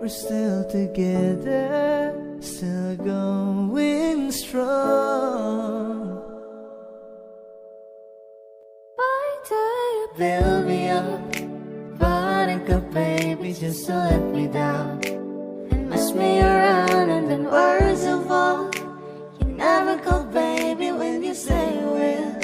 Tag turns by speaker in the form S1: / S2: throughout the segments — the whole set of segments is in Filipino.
S1: we're still together, still going strong. Why do you build me up? Parang ka, baby, just to let me down and mess me around, and then worst of all, you never call baby when you say you will.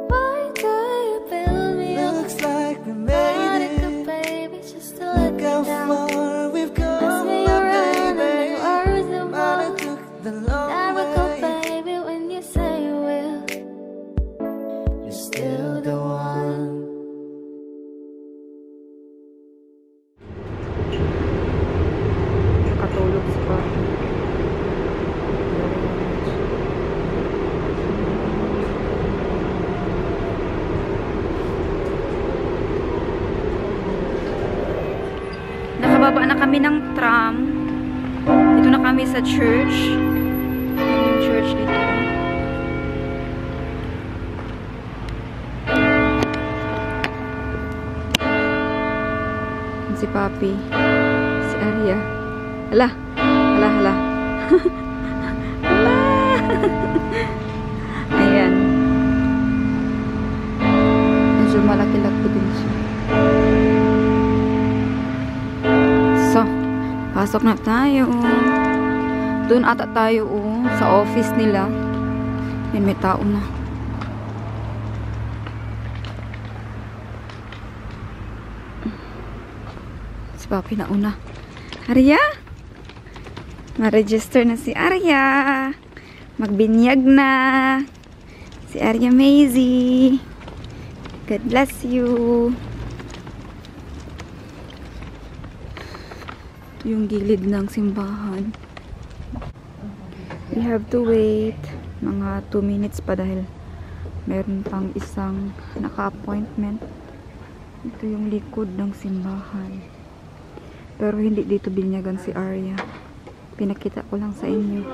S1: Why do you build me up? Looks like we made it, baby, just to let me down. Look how far we've come, mess me around, baby, and then worst of all, I took the long never way. Call baby when you say you will. You're still the one.
S2: Nakatulog si Papi. Nakababa na kami ng tram. Dito na kami sa church. Yan yung church dito. Si Papi, si Arya. Hala, hala, hala. Hala. Ayan. Medyo malaki-laki din siya. So, pasok na tayo. Doon ata tayo sa office nila. Yan, may tao na. Si Papi na una. Arya? Ma-register na si Arya. Magbinyag na. Si Arya Maisie. God bless you. Yung gilid ng simbahan. We have to wait mga 2 minutes pa dahil meron pang isang naka-appointment. Ito yung likod ng simbahan. Pero hindi dito binyagan si Arya. Pinakita ko lang sa inyo.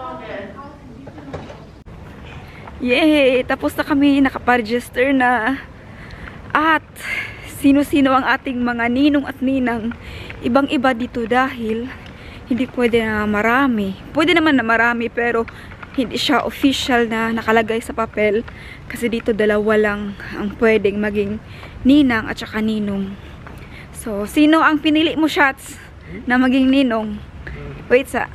S2: Yay! Tapos na kami. Nakaparegister na. At sino-sino ang ating mga ninong at ninang. Ibang-iba dito dahil hindi pwede na marami. Pwede naman na marami pero hindi siya official na nakalagay sa papel. Kasi dito dalawa lang ang pwedeng maging ninang at saka ninong. So, sino ang pinili mo, Shots? Na maging ninong? Wait sa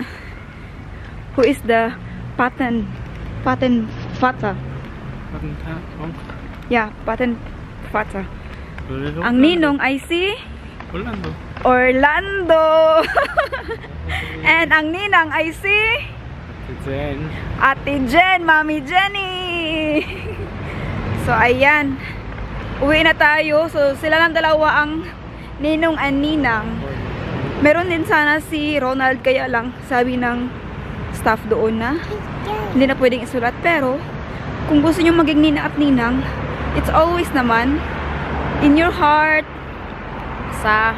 S2: who is the patent fata? Yeah, patent fata. Ang ninong ay si Orlando. And ang ninang ay si Ate Jen, Mami Jenny. So ayan, uwi na tayo. So sila lang dalawa ang ninong and ninang. Meron din sana si Ronald, kaya lang sabi ng staff doon na hindi na pwedeng isulat. Pero kung gusto nyo maging nina at ninang, it's always naman in your heart, sa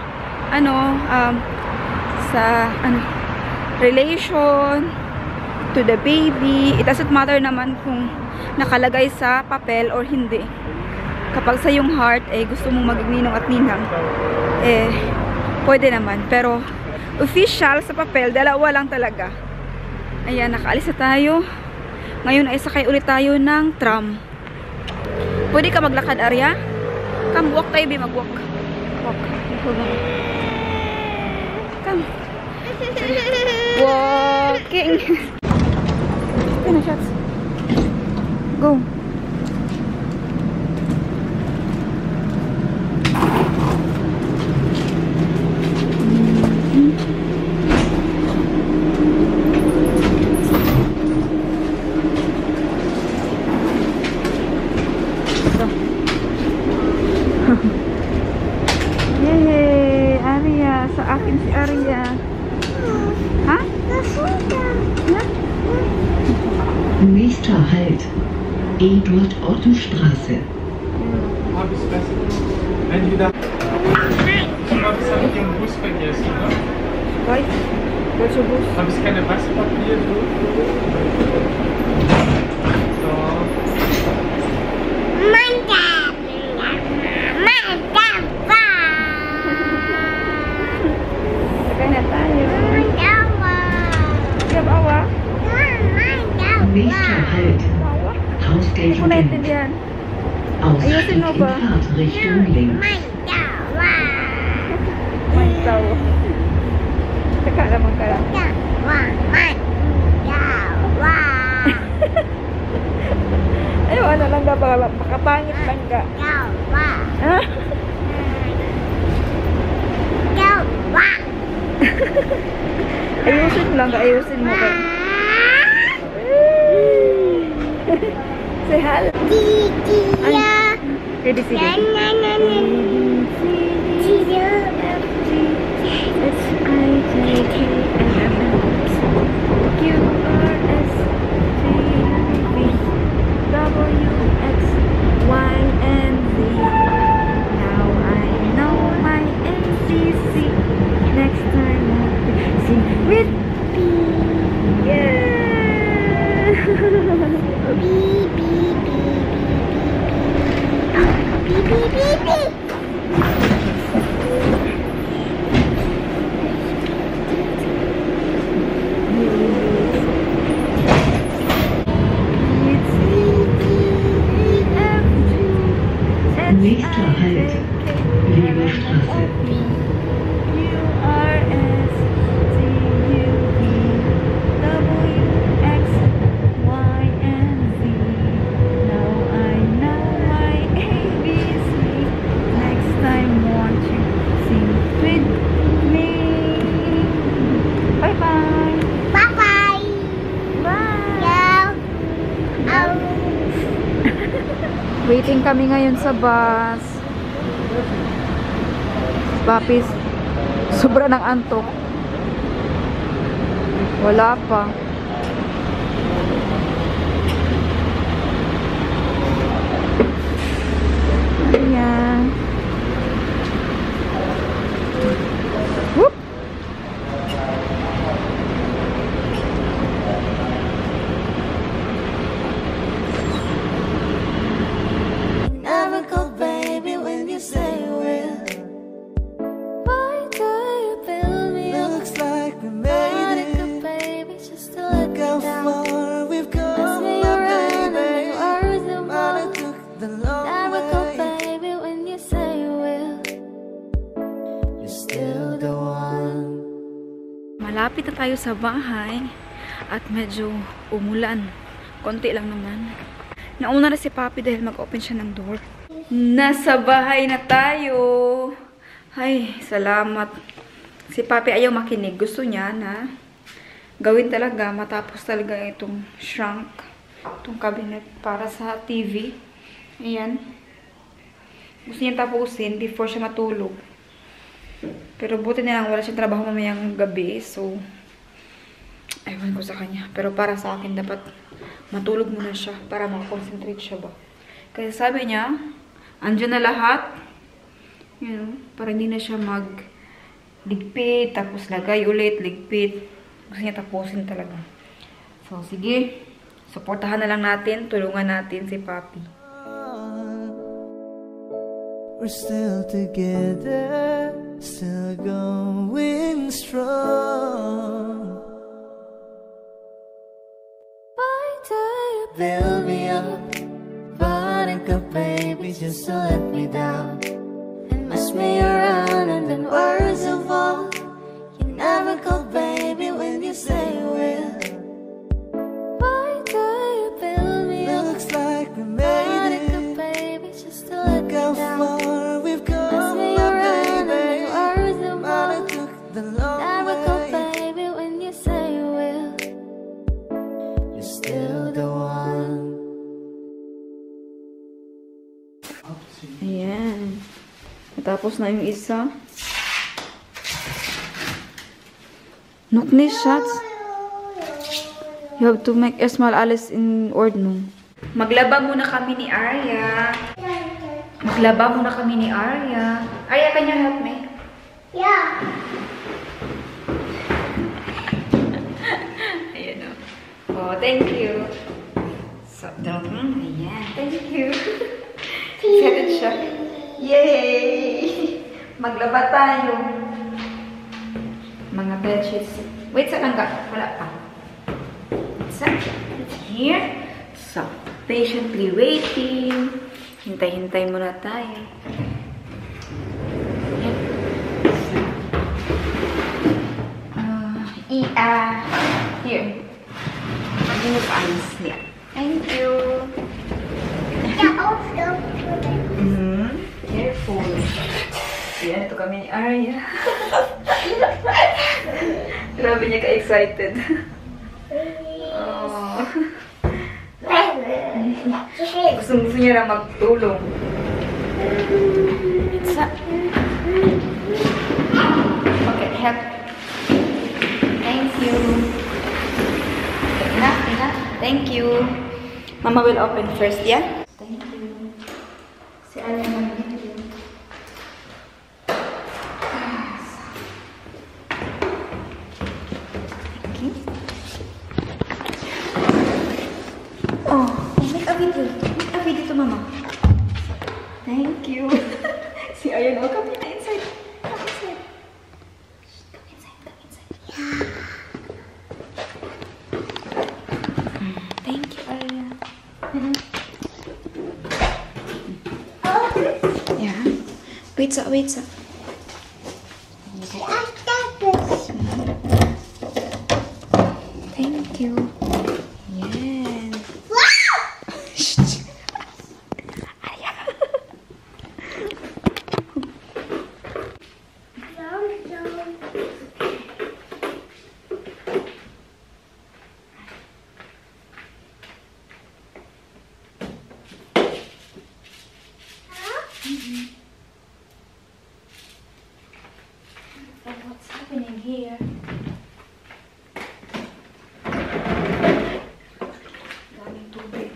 S2: relation to the baby. It doesn't matter naman kung nakalagay sa papel or hindi. Kapag sa yung heart gusto mong maging ninong at ninang, pwede naman. Pero official sa papel, dalawa lang talaga. Ayan, nakaalis na tayo. Ngayon ay sakay ulit tayo ng tram. Pwede ka maglakad, Arya? Come, walk tayo, mag-walk. Walk. Come. Walking. Okay na, Shots. Go. Yay! Arya! Sa akin si Arya. Ha?
S3: Nächster Halt. Eduard-Otto-Straße.
S4: Entweder habe ich den Bus vergessen, ne?
S2: Welcher Bus?
S4: Habe ich keine Waschpapier? So.
S2: Sakay na Ayusin mo ba?
S3: Fahrtrichtung links.
S2: Mantaw. Teka naman ka lang. Ay, ano lang ka ba? Pakapangit lang ka. Ha? Ayusin lang ka. Ayusin mo ka. Say hello. Ready, sige.
S3: Nächster Halt, Weberstraße.
S2: Waiting kami ngayon sa bus. Papis, sobra ng antok. Wala pa. Ayan. Whoop! Malapit na tayo sa bahay at medyo umulan. Konti lang naman. Nauna na si Papi dahil mag-open siya ng door. Nasa bahay na tayo. Ay, salamat. Si Papi ayaw makinig. Gusto niya na gawin talaga, matapos talaga itong shrunk, itong cabinet para sa TV. Ayan. Gusto niya tapusin before siya matulog. Pero buti na lang wala siyang trabaho mamayang gabi. So, ewan ko sa kanya. Pero para sa akin, dapat matulog muna siya para makakonsentrate siya ba. Kasi sabi niya, andyan na lahat. You know, para hindi na siya magligpit, tapos lagay ulit, ligpit. Gusto niya tapusin talaga. So, sige. Supportahan na lang natin. Tulungan natin si Papi.
S1: We're still together, still going strong. Why do you build me up? Parang ka, baby, just to let me down and mess me around, and then words of all. You never go, baby, when you say you will. Why do you build me up? Looks like we made it, baby, just to let me down.
S2: Ayan. Tapos na yung isa. Nuknis shots. You have to make a small Alice in ordnung. Maglaba muna kami ni Arya. Maglaba muna kami ni Arya. Arya, can you help me?
S1: Yeah.
S2: Ayan o. Oh, thank you. So, ayan. Thank you. Excited siya. Yay! Maglaba tayo. Mga bedsheets. Wait, saan lang ka? Wala pa. It's here. So, patiently waiting. Hintay-hintay muna tayo. Here. Maging paalis niya. Thank you. Careful. Yan, ito kami ni Arya. Grabe niya ka-excited. Oh. Gusto niya na magtulong. Okay, help. Thank you. Enough. Thank you. Mama will open first, yeah? Thank you. Si Arya naman dito. Oh, make a video. Make a video to Mama. Thank you. Si Arya na, come na inside. Come inside. Come inside. Thank you, Arya. Yeah. Wait, sir. Thank you. Yes. Shh. Arya. And what's happening here? Daming tubig.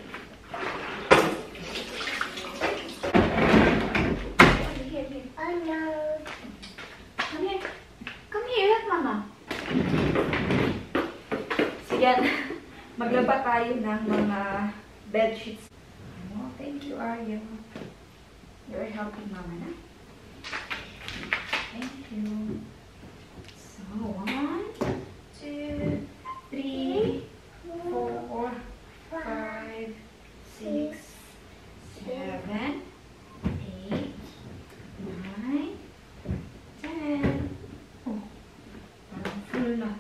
S2: Here. Come here, let Mama. So yan, maglaba tayo ng mga bed sheets. Oh, thank you, Arya. You're helping Mama na. Thank you. So, 1, 2, 3, 4, 5, 6, 7, 8, 9, 10. Oh, parang full na.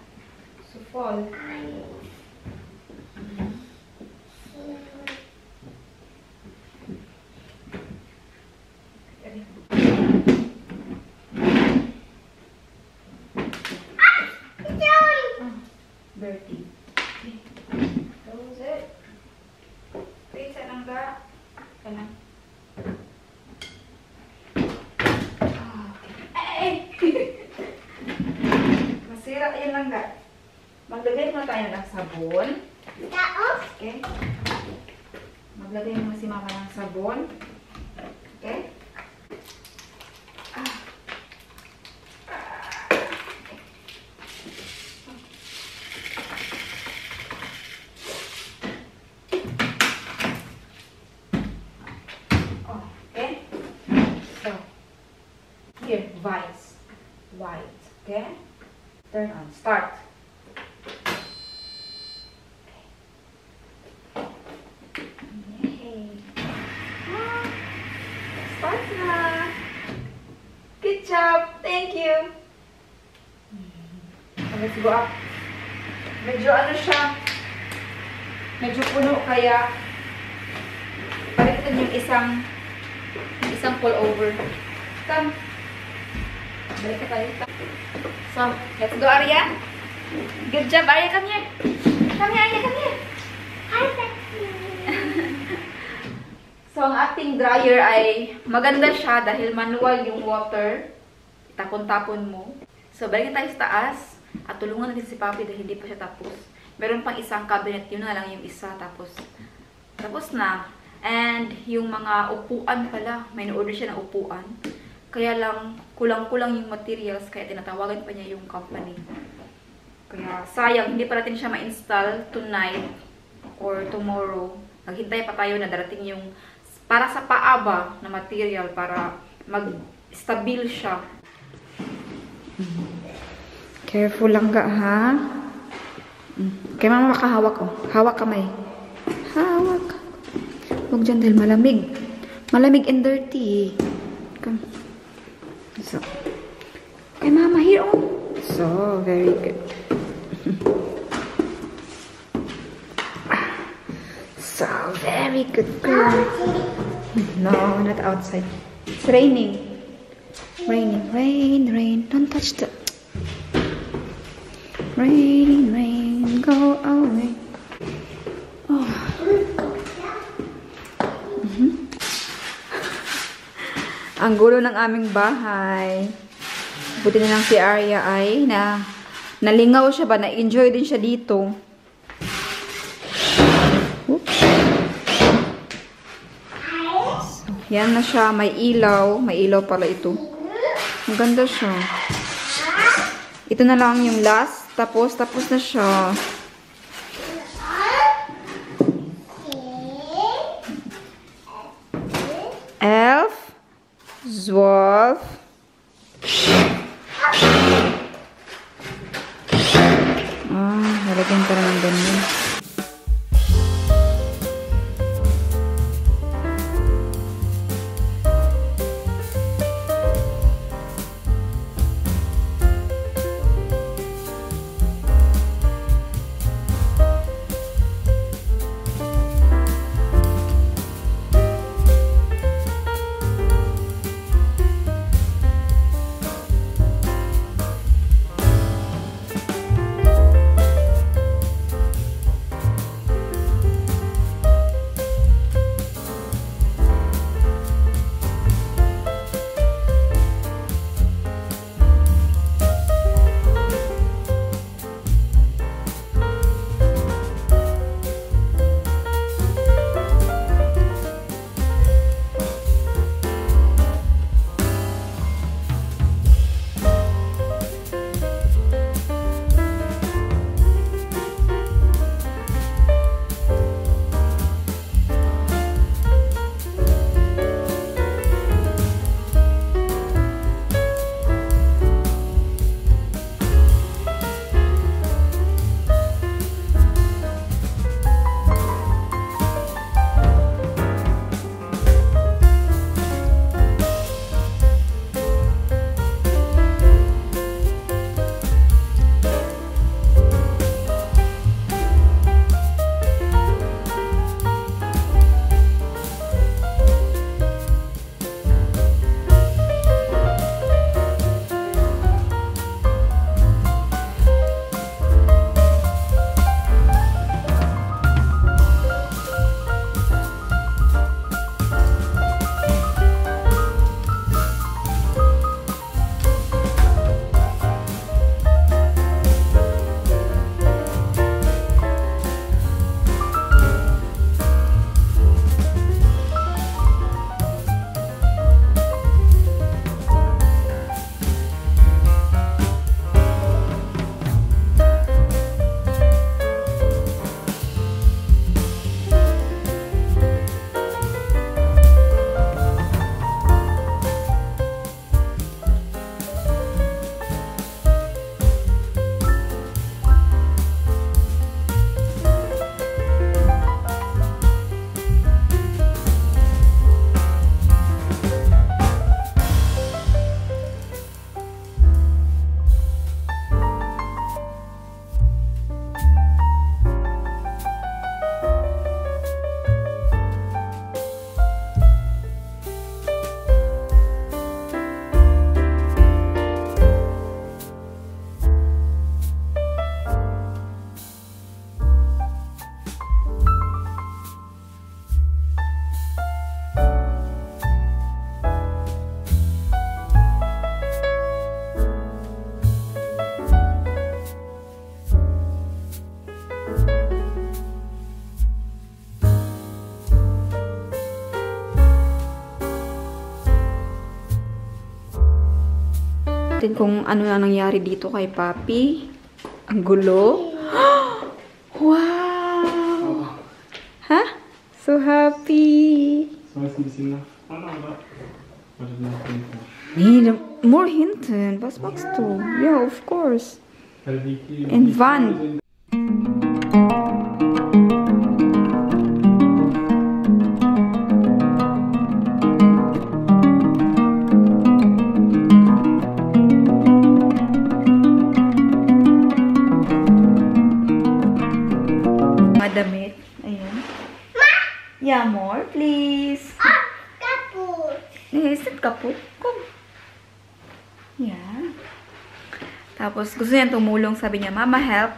S2: So, fall. Bertie. Close it. Wait, sa langga. Kanan. Okay. Masira yung langga. Maglagay muna tayo ng sabon. Okay. Maglagay muna si Mama ng sabon. Okay. Here, vice, white, okay? Turn on, start. Yay. Start na. Good job, thank you. Let's go up. Medyo ano siya, medyo puno kaya palitan yung isang pull over. Come. Balik ka tayo. So, let's go, Arya. Good job, Arya. Come here. Come here, Arya. Come here. Hi, So, ang ating dryer ay maganda siya dahil manual yung water. Tapon-tapon mo. So, balik tayo sa taas. At tulungan natin si Papi dahil hindi pa siya tapos. Meron pang isang cabinet. Yun na lang yung isa. Tapos na. And yung mga upuan pala. May na-order siya ng upuan. Kaya lang, kulang-kulang yung materials, kaya tinatawagan pa niya yung company. Kaya sayang, hindi pa natin siya ma-install tonight or tomorrow. Naghintay pa tayo na darating yung para sa paaba na material para mag-stabil siya. Careful lang ka, ha? Kaya Mama makahawak ko. Hawak kamay. Hawak. Huwag dyan dahil malamig. Malamig and dirty. Come. So. Okay, Mama, here. Oh. So, very good. So, very good girl. No, not outside. It's raining. Raining, rain, rain. Don't touch the... Rain, rain, go away. Oh. Ang gulo ng aming bahay. Buti na lang si Arya ay nalingaw siya ba? Na-enjoy din siya dito. Oops. So, yan na siya. May ilaw. May ilaw pala ito. Maganda siya. Ito na lang yung last. Tapos na siya. Elf. Zwolf. Lalagyan ka na ng ganyan. natin kung ano na nangyari dito kay Papi. Ang gulo. Wow! Ha? So happy! Nee, more hinten. Was machst du? Ja, of course. En wann? please.
S1: Kaput.
S2: Is it kaput? Come. Yeah. Tapos, gusto niya tumulong. Sabi niya, Mama, help.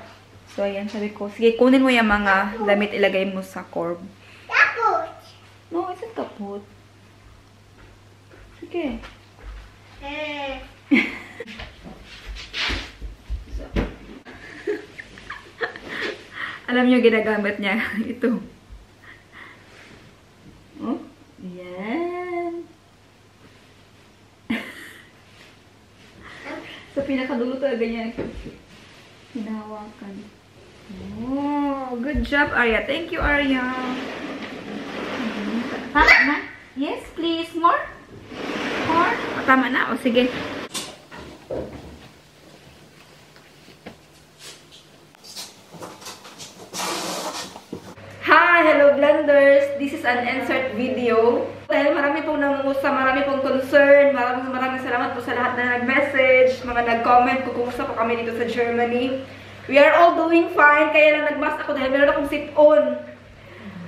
S2: So, ayan, sabi ko, sige, kunin mo yung mga damit, ilagay mo sa corb.
S1: Kaput.
S2: No, is it kaput? Sige. So, alam niyo, ginagamit niya ito. Oh, yan. Sa pinakadulo talaga niya hinahawakan. Oh, good job, Arya. Thank you, Arya. Tama na? Yes, please. More? More? O, tama na. O, sige. Hi! Hello, Blenders! This is an insert video. Dahil marami pong nangungusa, marami pong concern, maraming salamat po sa lahat na nag-message, mga nag-comment kung kumusta po kami dito sa Germany. We are all doing fine, kaya lang nag-mask ako dahil meron akong sit-on.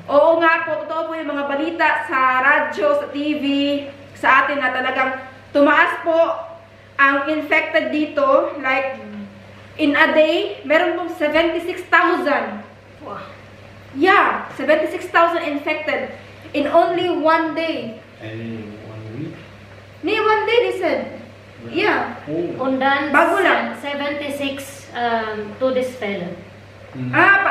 S2: Oo nga po, totoo po yung mga balita sa radyo, sa TV, sa atin na talagang tumaas po ang infected dito. Like, in a day, meron pong 76,000. Wow. Yeah, 76,000 infected in only one day.
S4: And 1 week?
S2: Nee, one day they said. Yeah.
S5: Und dann
S2: Bago lang.
S5: 76 Todesfälle.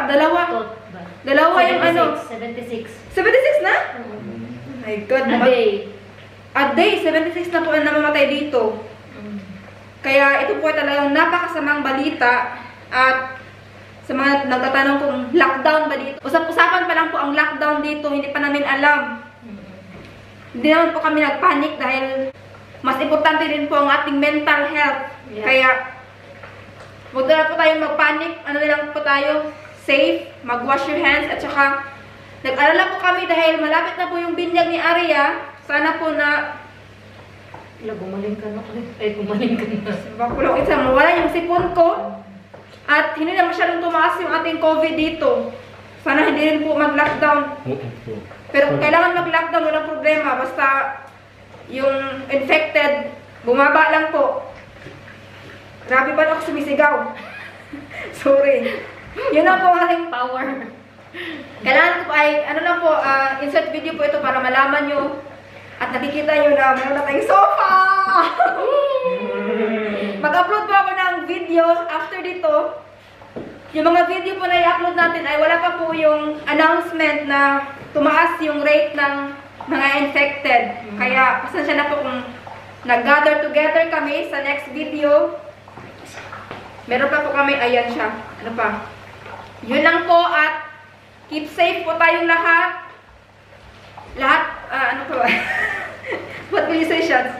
S2: Dalawa.
S5: Tot ba?
S2: Dalawa yung ano.
S5: 76.
S2: 76 na? Oh my God.
S5: A day.
S2: A day, 76 na po ang namamatay dito. Kaya ito po ay talagang napakasamang balita. At sa mga nagtatanong kung lockdown ba dito. Usap-usapan pa lang po ang lockdown dito. Hindi pa namin alam. Hindi naman po kami nagpanik dahil mas importante din po ang ating mental health.
S5: Yeah.
S2: Kaya huwag na po tayong magpanik. Ano na lang po tayo? Safe. Mag-wash your hands. At saka nag-alala po kami dahil malapit na po yung binyag ni Arya. Sana po na
S5: Gumaling ka na. Ay, gumaling ka na.
S2: mawala yung sipon ko. At hindi na masyadong tumaas yung ating COVID dito. Sana hindi rin po mag-lockdown. Pero kung kailangan mag-lockdown, walang problema. Basta yung infected, bumaba lang po. Grabe ba ako sumisigaw? Sorry. Yun lang po ang ating
S5: Power.
S2: kailangan ko ay, ano lang po, insert video po ito para malaman nyo. At nakikita nyo na meron na tayong sofa! Mag-upload po ako ng video after dito. Yung mga video po na i-upload natin ay wala pa po yung announcement na tumaas yung rate ng mga infected. Kaya pasensya na po kung nag-gather together kami sa next video. Meron pa po kami, ayan siya. Ano pa? Yun lang po at keep safe po tayong lahat. Ano po? What will you say, Shad?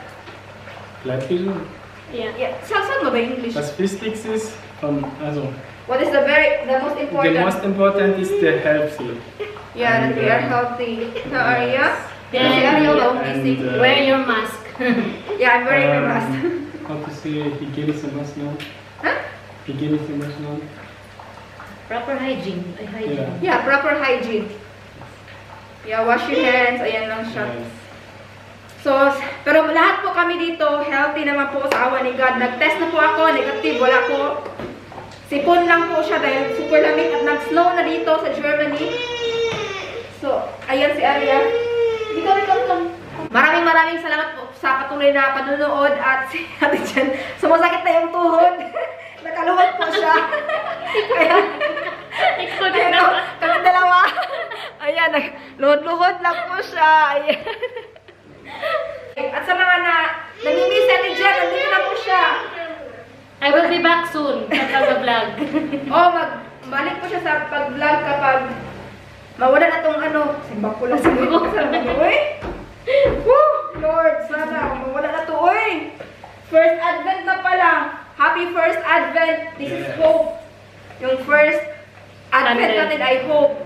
S4: Bleibt gesund.
S2: Yeah. Saan ba English?
S4: Das Wichtigste ist, also,
S2: What is the most important?
S4: the most important is the healthy.
S2: Yeah, that we are healthy. So, Arya?
S5: Then,
S2: Si Arya will be sick.
S5: Wear your mask.
S2: Yeah, I'm wearing my mask.
S4: How to say hygienische Maßnahmen?
S2: Huh?
S4: Hygienische Maßnahmen?
S5: Proper hygiene. Hygiene.
S2: Yeah, proper hygiene. Yeah, wash your hands. Ayan lang siya.
S4: Yes.
S2: So, pero lahat po kami dito, healthy naman po sa awa ni God. Nag-test na po ako, negative, wala po. Sipon lang po siya dahil super lamig at nag-snow na dito sa Germany. So, ayan si Arya. Ikaw. Maraming salamat po sa patuloy na panunood at si Ate Jen, sumasakit na yung tuhod. Nakaluhod po siya. Kaya,
S5: Ikaw din naman.
S2: kami dalawa. Ayan, luhod-luhod lang po siya. Ayan. At sa mga namimiss si Ate Jen, nandito na po siya.
S5: I will be back soon sa pag-vlog.
S2: Balik po siya sa pag-vlog kapag mawala na tong simbang ko lang sa uy. Woo! Lord, sana mawala na to, uy. First Advent na pala. Happy First Advent. This is hope. Yung First Advent natin ay hope.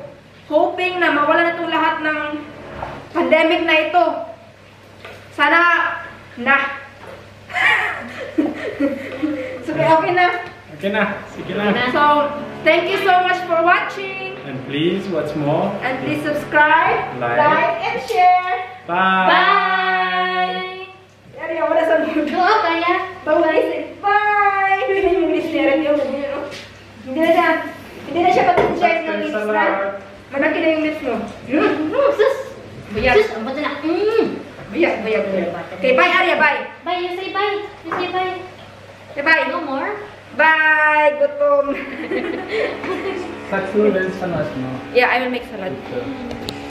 S2: Hoping na mawala na tong lahat ng pandemic na ito. Sana na. So, okay na.
S4: Okay na, sige na.
S2: So, thank you so much for watching.
S4: And please, what's more?
S2: And please subscribe,
S4: Like,
S2: like and share.
S4: Bye!
S5: Bye!
S2: Arya, wala sa mood.
S5: Oo, kaya.
S2: Bye! Bye! Hindi na yung English niya rin yun. Hindi na siya pati-check ng
S4: Thanks a
S2: lips
S4: lot.
S2: na. Malaki na yung lips mo.
S5: Sus!
S2: Bayag.
S5: Sus, ang bata na.
S2: Bayag. Okay, bye Arya, bye.
S5: Bye, you say bye. You say bye.
S2: Okay, bye.
S5: No more?
S2: Bye, gutom.
S4: Such noodles sa nas mo.
S2: Yeah, I will make salad.
S4: Ito.